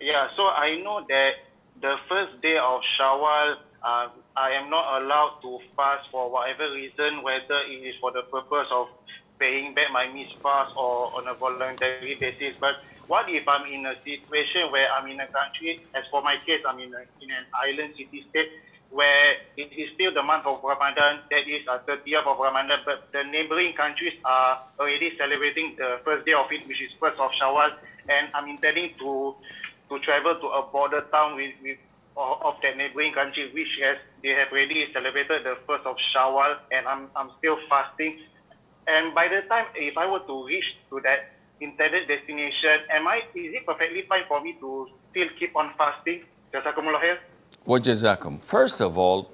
Yeah, so I know that the first day of Shawwal, I am not allowed to fast for whatever reason, whether it is for the purpose of paying back my missed fast or on a voluntary basis. But what if I'm in a situation where I'm in a country, as for my case, I'm in an island city-state, where it is still the month of Ramadan, that is 30th of Ramadan, but the neighboring countries are already celebrating the first day of it, which is 1st of Shawwal, and I'm intending to travel to a border town of that neighboring country, which they have already celebrated the 1st of Shawwal, and I'm still fasting. And by the time, if I were to reach to that intended destination, is it perfectly fine for me to still keep on fasting? Jazakumullah khair. Wajazakum. First of all,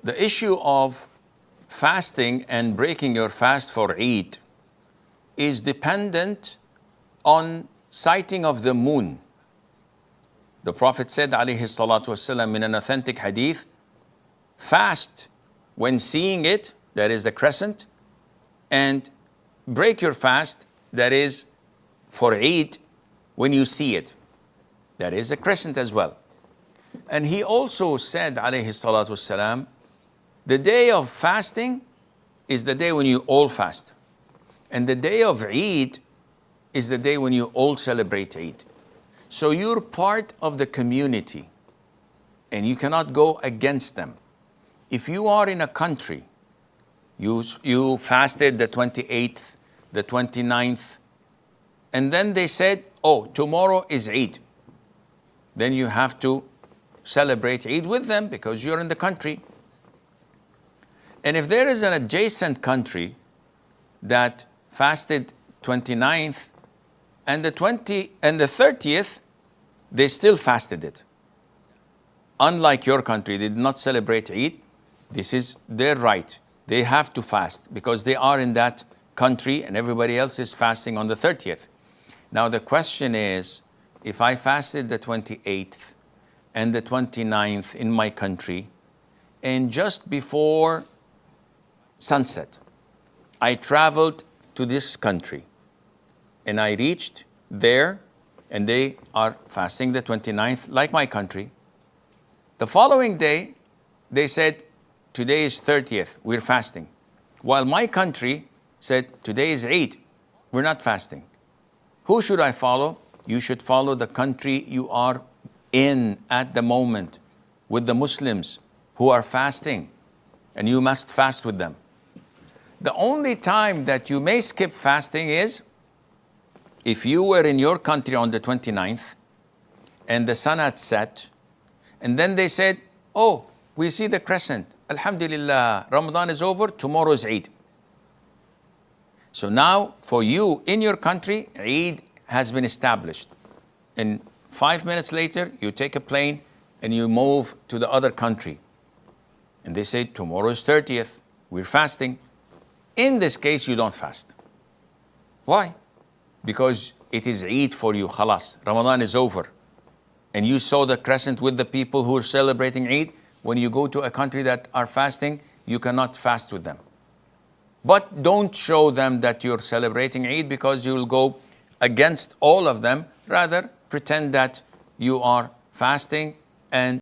the issue of fasting and breaking your fast for Eid is dependent on sighting of the moon. The Prophet said, alayhi salatu wasalam, in an authentic hadith, fast when seeing it, that is the crescent, and break your fast, that is for Eid, when you see it. That is a crescent as well. And he also said, alayhi salatu wasalam, the day of fasting is the day when you all fast. And the day of Eid is the day when you all celebrate Eid. So you're part of the community and you cannot go against them. If you are in a country, you fasted the 28th, the 29th, and then they said, oh, tomorrow is Eid. Then you have to celebrate Eid with them because you're in the country. And if there is an adjacent country that fasted 29th and the 30th, they still fasted it. Unlike your country, they did not celebrate Eid. This is their right. They have to fast because they are in that country and everybody else is fasting on the 30th. Now the question is, if I fasted the 28th and the 29th in my country, and just before sunset, I traveled to this country and I reached there and they are fasting the 29th like my country. The following day, they said, today is 30th, we're fasting. While my country said, today is Eid, we're not fasting. Who should I follow? You should follow the country you are in at the moment with the Muslims who are fasting, and you must fast with them. The only time that you may skip fasting is if you were in your country on the 29th and the sun had set, and then they said, oh, we see the crescent. Alhamdulillah, Ramadan is over, tomorrow is Eid. So now for you in your country, Eid has been established. And 5 minutes later, you take a plane and you move to the other country. And they say, tomorrow is 30th, we're fasting. In this case, you don't fast. Why? Because it is Eid for you, khalas. Ramadan is over. And you saw the crescent with the people who are celebrating Eid. When you go to a country that are fasting, you cannot fast with them. But don't show them that you're celebrating Eid because you will go against all of them. Rather, pretend that you are fasting and